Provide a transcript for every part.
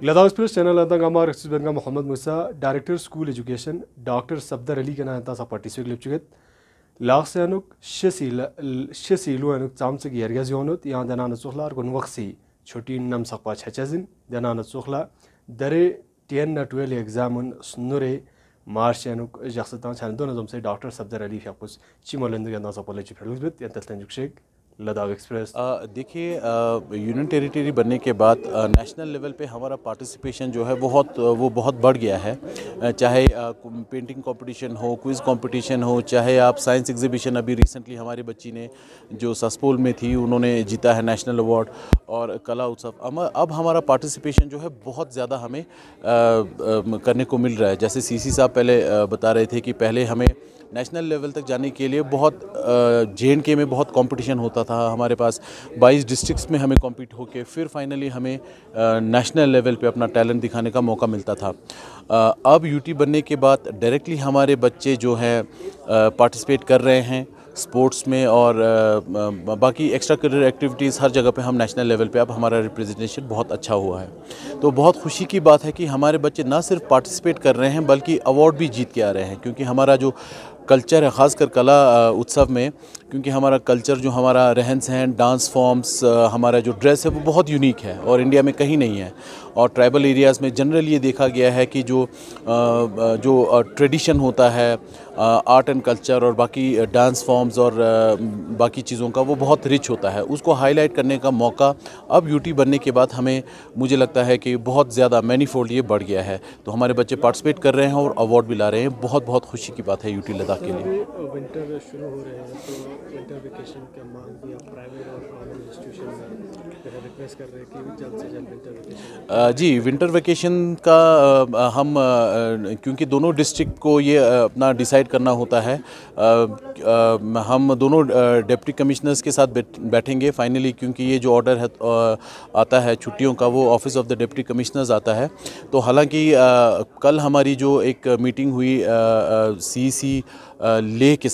Ladakh express channel अंतंग अमार express बेंगा Mohammad Musa director school education doctor Safdar Ali के ना अंता सा पार्टिसिपेट लिपचुगत लाख से अनुक शसीलु अनुक चाम से गियरगा जोनत यहाँ दनान सुखलार गुन वक्सी छोटी नम सकपा छचजिन दनान सुखला दरे 10 ना 12 एग्जाम स्नुरे मार्च अनुक जखसतान छन दोनों जम से डॉक्टर सफदर अली फकुस चिमोलेंद के अंता सा पॉलिसी फेलुसबत यंतल शेख लद्दाख एक्सप्रेस। देखिए, यूनियन टेरिटरी बनने के बाद नेशनल लेवल पे हमारा पार्टिसिपेशन जो है वो बहुत बढ़ गया है। चाहे पेंटिंग कंपटीशन हो, क्विज़ कंपटीशन हो, चाहे आप साइंस एग्जीबिशन, अभी रिसेंटली हमारी बच्ची ने जो सस्पोल में थी उन्होंने जीता है नेशनल अवार्ड, और कला उत्सव। अब हमारा पार्टिसिपेशन जो है बहुत ज़्यादा हमें करने को मिल रहा है। जैसे सीसी साहब पहले बता रहे थे कि पहले हमें नेशनल लेवल तक जाने के लिए बहुत JNK में बहुत कंपटीशन होता था। हमारे पास 22 डिस्ट्रिक्ट्स में हमें कॉम्पीट होके फिर फाइनली हमें नेशनल लेवल पे अपना टैलेंट दिखाने का मौका मिलता था। अब यूटी बनने के बाद डायरेक्टली हमारे बच्चे जो हैं पार्टिसिपेट कर रहे हैं स्पोर्ट्स में, और बाकी एक्स्ट्रा करिकुलर एक्टिविटीज़ हर जगह पे हम नेशनल लेवल पे अब हमारा रिप्रेजेंटेशन बहुत अच्छा हुआ है। तो बहुत खुशी की बात है कि हमारे बच्चे ना सिर्फ पार्टिसिपेट कर रहे हैं बल्कि अवार्ड भी जीत के आ रहे हैं। क्योंकि हमारा जो कल्चर है, ख़ासकर कला उत्सव में, क्योंकि हमारा कल्चर जो हमारा रहन सहन, डांस फॉर्म्स, हमारा जो ड्रेस है वो बहुत यूनिक है और इंडिया में कहीं नहीं है। और ट्राइबल एरियाज़ में जनरली ये देखा गया है कि जो ट्रेडिशन होता है, आर्ट एंड कल्चर और बाकी डांस फॉर्म्स और बाकी चीज़ों का, वो बहुत रिच होता है। उसको हाईलाइट करने का मौका अब यूटी बनने के बाद हमें, मुझे लगता है कि बहुत ज़्यादा मैनीफोल्ड ये बढ़ गया है। तो हमारे बच्चे पार्टिसिपेट कर रहे हैं और अवार्ड भी ला रहे हैं। बहुत बहुत खुशी की बात है यूटी लद्दाख के लिए। विंटर शुरू हो रहे हैं तो विंटर वेकेशन का मांग भी आप प्राइवेट और गवर्नमेंट इंस्टीट्यूशन में रिक्वेस्ट कर रहे हैं कि जल्द से जल्द विंटर वेकेशन। जी, विंटर वेकेशन का हम क्योंकि दोनों डिस्ट्रिक्ट को ये अपना डिसाइड करना होता है, हम दोनों डिप्टी कमिश्नर्स के साथ बैठेंगे फाइनली, क्योंकि ये जो ऑर्डर है आता है छुट्टियों का, वो office of the deputy commissioners आता है। तो हालांकि कल हमारी जो एक मीटिंग हुई CEC लेह के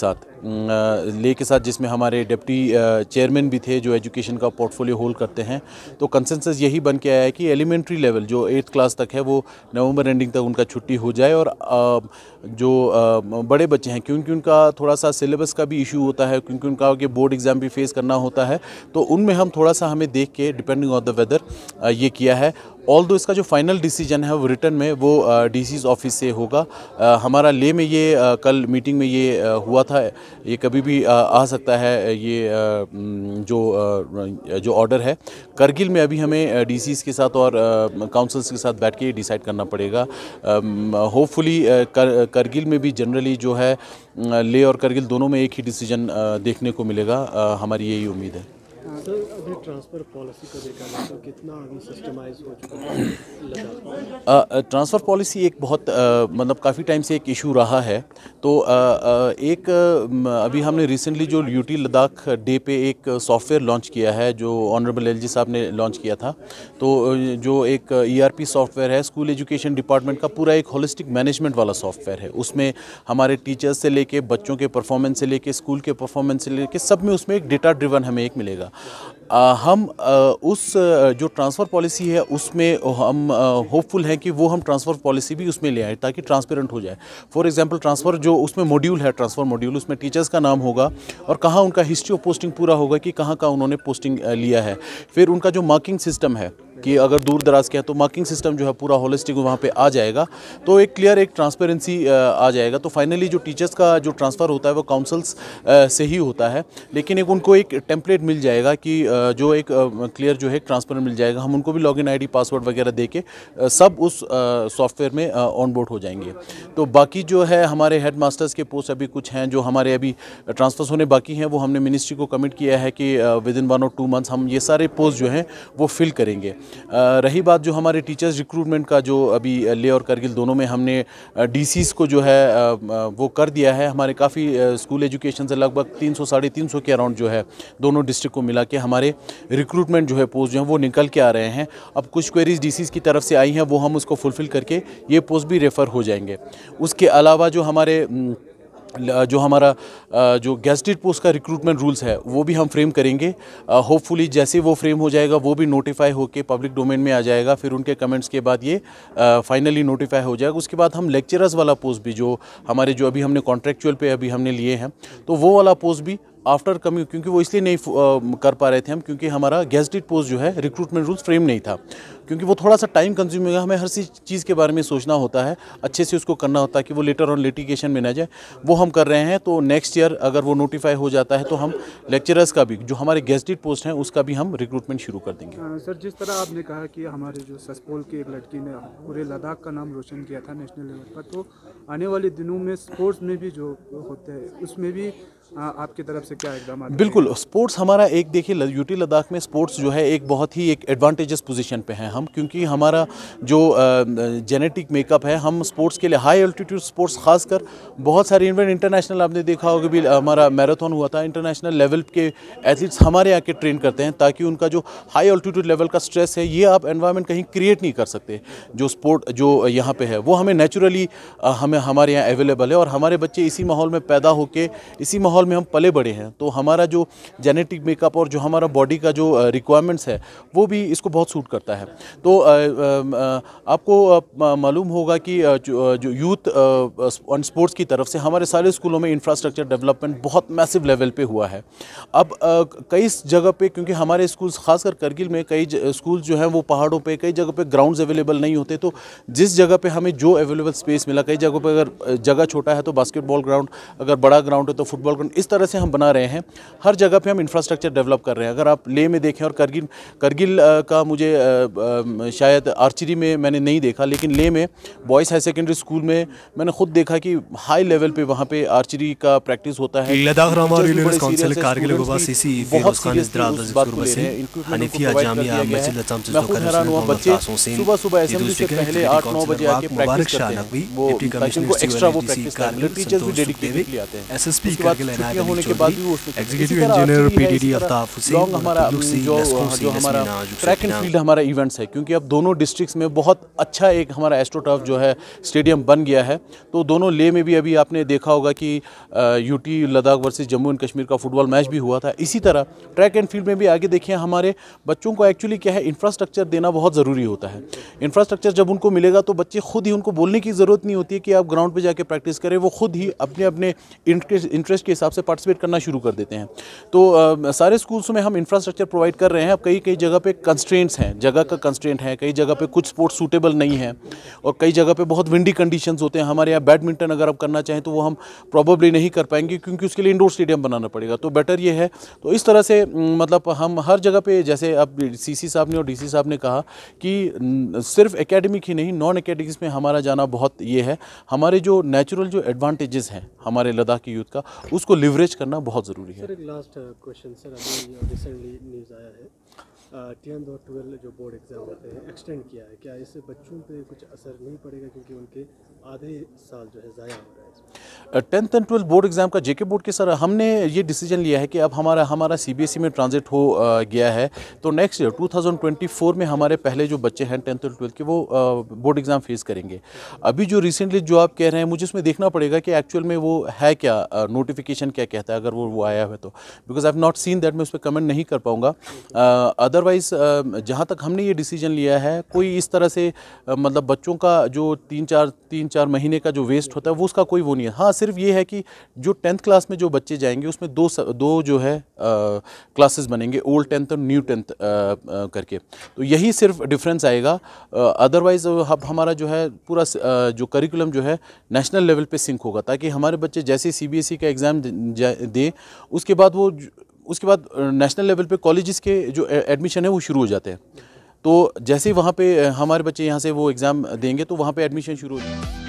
साथ जिसमें हमारे डिप्टी चेयरमैन भी थे जो एजुकेशन का पोर्टफोलियो होल्ड करते हैं, तो कंसेंसस यही बन के आया है कि एलिमेंट्री लेवल जो 8th क्लास तक है वो नवंबर एंडिंग तक उनका छुट्टी हो जाए। और जो बड़े बच्चे हैं, क्योंकि उनका थोड़ा सा सिलेबस का भी इशू होता है, क्योंकि उनका आगे बोर्ड एग्ज़ाम भी फेस करना होता है, तो उनमें हम थोड़ा सा हमें देख के डिपेंडिंग ऑन द वेदर ये किया है। ऑल दो इसका जो फाइनल डिसीजन है वो रिटर्न में वो DC's ऑफिस से होगा। हमारा ले में ये कल मीटिंग में ये हुआ था, ये कभी भी आ सकता है ये जो ऑर्डर है। करगिल में अभी हमें DC's के साथ और काउंसिल्स के साथ बैठ के डिसाइड करना पड़ेगा। होपफुली करगिल में भी जनरली जो है ले और करगिल दोनों में एक ही डिसीजन देखने को मिलेगा, हमारी यही उम्मीद है। सर, अभी ट्रांसफ़र पॉलिसी को देखा जाए तो कितना अभी सिस्टमाइज हो चुका है? ट्रांसफ़र पॉलिसी एक बहुत मतलब काफ़ी टाइम से एक इशू रहा है। तो एक अभी हमने रिसेंटली जो यूटी लद्दाख डे पे एक सॉफ्टवेयर लॉन्च किया है, जो ऑनरेबल LG साहब ने लॉन्च किया था। तो जो एक ERP सॉफ्टवेयर है, स्कूल एजुकेशन डिपार्टमेंट का पूरा एक होलिस्टिक मैनेजमेंट वाला सॉफ्टवेयर है। उसमें हमारे टीचर्स से लेके बच्चों के परफॉर्मेंस से लेके स्कूल के परफॉर्मेंस से लेके सब में उसमें एक डेटा ड्रिवन हमें एक मिलेगा। हम उस जो ट्रांसफ़र पॉलिसी है उसमें हम होपफुल हैं कि वो हम ट्रांसफ़र पॉलिसी भी उसमें ले आए ताकि ट्रांसपेरेंट हो जाए। फॉर एग्जांपल, ट्रांसफ़र जो उसमें मॉड्यूल है, ट्रांसफ़र मॉड्यूल, उसमें टीचर्स का नाम होगा और कहाँ उनका हिस्ट्री ऑफ पोस्टिंग पूरा होगा कि कहाँ का उन्होंने पोस्टिंग लिया है। फिर उनका जो मार्किंग सिस्टम है कि अगर दूर दराज के हैं तो मार्किंग सिस्टम जो है पूरा होलिस्टिक वहाँ पे आ जाएगा। तो एक क्लियर एक ट्रांसपेरेंसी आ जाएगा। तो फाइनली जो टीचर्स का जो ट्रांसफ़र होता है वो काउंसिल्स से ही होता है, लेकिन एक उनको एक टेम्पलेट मिल जाएगा कि जो एक क्लियर जो है ट्रांसपेरेंट मिल जाएगा। हम उनको भी लॉगिन ID पासवर्ड वगैरह दे के सब उस सॉफ्टवेयर में ऑन बोर्ड हो जाएंगे। तो बाकी जो है हमारे हेड मास्टर्स के पोस्ट अभी कुछ हैं जो हमारे अभी ट्रांसफ़र्स होने बाकी हैं, वो हमने मिनिस्ट्री को कमिट किया है कि विदिन 1 और 2 मंथ्स हम ये सारे पोस्ट जो हैं वो फिल करेंगे। रही बात जो हमारे टीचर्स रिक्रूटमेंट का, जो अभी ले और करगिल दोनों में हमने DC's को जो है वो कर दिया है। हमारे काफ़ी स्कूल एजुकेशन से लगभग 300 साढ़े 300 के अराउंड जो है दोनों डिस्ट्रिक्ट को मिला के हमारे रिक्रूटमेंट जो है पोस्ट जो है वो निकल के आ रहे हैं। अब कुछ क्वेरीज DC's की तरफ से आई हैं, वो हम उसको फुलफ़िल करके ये पोस्ट भी रेफ़र हो जाएंगे। उसके अलावा जो हमारे जो हमारा जो गेस्टेड पोस्ट का रिक्रूटमेंट रूल्स है वो भी हम फ्रेम करेंगे। होपफुली जैसे वो फ्रेम हो जाएगा वो भी नोटिफाई होकर पब्लिक डोमेन में आ जाएगा, फिर उनके कमेंट्स के बाद ये फाइनली नोटिफाई हो जाएगा। उसके बाद हम लेक्चरर्स वाला पोस्ट भी जो हमारे जो अभी हमने कॉन्ट्रेक्चुअल पे अभी हमने लिए हैं, तो वो वाला पोस्ट भी आफ्टर कमिंग, क्योंकि वो इसलिए नहीं कर पा रहे थे हम, क्योंकि हमारा गेस्टेड पोस्ट जो है रिक्रूटमेंट रूल्स फ्रेम नहीं था, क्योंकि वो थोड़ा सा टाइम कंज्यूमिंग है। हमें हर चीज़ के बारे में सोचना होता है, अच्छे से उसको करना होता है कि वो लेटर ऑन लिटिगेशन में ना जाए। वो हम कर रहे हैं। तो नेक्स्ट ईयर अगर वो नोटिफाई हो जाता है तो हम लेक्चरर्स का भी, जो हमारे गेस्टेड पोस्ट हैं, उसका भी हम रिक्रूटमेंट शुरू कर देंगे। सर, जिस तरह आपने कहा कि हमारे जो ससपोल की एक लड़की ने पूरे लद्दाख का नाम रोशन किया था नेशनल लेवल पर, तो आने वाले दिनों में स्पोर्ट्स में भी जो होते हैं उसमें भी आपकी तरफ से क्या इकदाम? बिल्कुल, स्पोर्ट्स हमारा एक, देखिए यूटी लद्दाख में स्पोर्ट्स जो है एक बहुत ही एक एडवांटेजस पोजीशन पे हैं हम, क्योंकि हमारा जो जेनेटिक मेकअप है, हम स्पोर्ट्स के लिए हाई एल्टीट्यूड स्पोर्ट्स, खासकर बहुत सारे इवेंट इंटरनेशनल, आपने देखा होगा भी हमारा मैराथन हुआ था, इंटरनेशनल लेवल के एथलीट्स हमारे यहाँ के ट्रेन करते हैं, ताकि उनका जो हाई एल्टीट्यूड लेवल का स्ट्रेस है, ये आप एनवायरनमेंट कहीं क्रिएट नहीं कर सकते। जो स्पोर्ट जो यहाँ पे है वो हमें नेचुरली हमें हमारे यहाँ अवेलेबल है, और हमारे बच्चे इसी माहौल में पैदा होके इसी माहौल में हम पले बड़े हैं। तो हमारा जो जेनेटिक मेकअप और जो हमारा बॉडी का जो रिक्वायरमेंट्स है वो भी इसको बहुत सूट करता है। तो आपको मालूम होगा कि जो यूथ ऑन स्पोर्ट्स की तरफ से हमारे सारे स्कूलों में इंफ्रास्ट्रक्चर डेवलपमेंट बहुत मैसिव लेवल पे हुआ है। अब कई जगह पे, क्योंकि हमारे स्कूल्स खासकर करगिल में कई स्कूल जो हैं वो पहाड़ों पे, कई जगह पे ग्राउंड्स अवेलेबल नहीं होते, तो जिस जगह पे हमें जो अवेलेबल स्पेस मिला, कई जगहों पे अगर जगह छोटा है तो बास्केटबॉल ग्राउंड, अगर बड़ा ग्राउंड है तो फुटबॉल ग्राउंड, इस तरह से हम बना रहे हैं। हर जगह पे हम इंफ्रास्ट्रक्चर डेवलप कर रहे हैं। अगर आप लेह में देखें, और करगिल का मुझे शायद आर्चरी में मैंने नहीं देखा, लेकिन लेह में बॉयज़ हाई सेकेंडरी स्कूल में मैंने खुद देखा कि हाई लेवल पे वहाँ पे आर्चरी का प्रैक्टिस होता है। बच्चे सुबह सुबह असेंबली से पहले 8-9 बजे आके प्रैक्टिस करते हैं, वो उनको एक्स्ट्रा वो प्रैक्टिस करते हैं। टीचर्स भी डेडिकेटेडली आते हैं। उसके बाद छुट्टियां होने के बाद भी वो एग्जीक्यूटिव इंजीनियर पीडीडी अफ्ताफ हुसैन, हमारा जो हमारा ट्रैक एंड फील्ड हमारा इवेंट्स है, क्योंकि अब दोनों डिस्ट्रिक्ट्स में बहुत अच्छा एक हमारा एस्ट्रोटर्फ जो है स्टेडियम बन गया है। तो दोनों लेह में भी अभी आपने देखा होगा कि UT Ladakh versus Jammu and Kashmir का फुटबॉल मैच भी हुआ था। इसी तरह ट्रैक एंड फील्ड में भी आगे देखिए, हमारे बच्चों को एक्चुअली क्या है, इंफ्रास्ट्रक्चर देना बहुत ज़रूरी होता है। इंफ्रास्ट्रक्चर जब उनको मिलेगा तो बच्चे खुद ही, उनको बोलने की ज़रूरत नहीं होती है कि आप ग्राउंड पर जाके प्रैक्टिस करें, वो खुद ही अपने अपने इंटरेस्ट के हिसाब से पार्टिसिपेट करना शुरू कर देते हैं। तो सारे स्कूल्स में हम इंफ्रास्ट्रक्चर प्रोवाइड कर रहे हैं। अब कई जगह पे कंस्ट्रेंट्स हैं, जगह का कंस्ट्रेंट है, कई जगह पे कुछ स्पोर्ट्स सूटेबल नहीं है, और कई जगह पे बहुत विंडी कंडीशंस होते हैं। हमारे यहाँ बैडमिंटन अगर आप करना चाहें तो वो हम प्रोबेबली नहीं कर पाएंगे, क्योंकि उसके लिए इंडोर स्टेडियम बनाना पड़ेगा। तो बेटर ये है, तो इस तरह से मतलब हम हर जगह पे, जैसे अब सीसी साहब ने और डीसी साहब ने कहा कि सिर्फ एकेडमिक ही नहीं, नॉन एकेडमिक्स में हमारा जाना बहुत ये है। हमारे जो नेचुरल जो एडवांटेजेस हैं हमारे लद्दाख की यूथ का, उसको लिवरेज करना बहुत ज़रूरी है। सर, एक लास्ट क्वेश्चन सर, अभी रिसेंटली न्यूज़ आया है 10th और 12th जो बोर्ड एग्ज़ाम होते हैं एक्सटेंड किया है, क्या इससे बच्चों पे कुछ असर नहीं पड़ेगा, क्योंकि उनके आधे साल जो है ज़ाया हो रहा है? 10th and 12th board exam का जेके बोर्ड के सर हमने ये डिसीजन लिया है कि अब हमारा सीबीएसई में ट्रांजिट हो गया है, तो नेक्स्ट ईयर 2024 में हमारे पहले जो बच्चे हैं 10th और 12th के, वो बोर्ड एग्ज़ाम फेस करेंगे। अभी जो रिसेंटली जो आप कह रहे हैं, मुझे उसमें देखना पड़ेगा कि एक्चुअल में वो है क्या, नोटिफिकेशन क्या कहता है, अगर वो आया है तो, because I have not seen that, मैं उस पर कमेंट नहीं कर पाऊँगा। अदरवाइज़ जहाँ तक हमने ये डिसीजन लिया है, कोई इस तरह से मतलब बच्चों का जो 3-4 महीने का जो वेस्ट होता है वो उसका कोई वो नहीं है। हाँ, सिर्फ ये है कि जो 10th क्लास में जो बच्चे जाएंगे उसमें दो जो है क्लासेस बनेंगे, ओल्ड 10th और न्यू 10th करके, तो यही सिर्फ डिफरेंस आएगा। अदरवाइज़ अब हमारा जो है पूरा जो करिकुलम जो है नेशनल लेवल पे सिंक होगा, ताकि हमारे बच्चे जैसे सीबीएसई का एग्ज़ाम दे, उसके बाद नेशनल लेवल पे कॉलेजेस के जो एडमिशन है वो शुरू हो जाते हैं। तो जैसे ही वहाँ पे हमारे बच्चे यहाँ से वो एग्ज़ाम देंगे तो वहाँ पे एडमिशन शुरू हो जाएगा।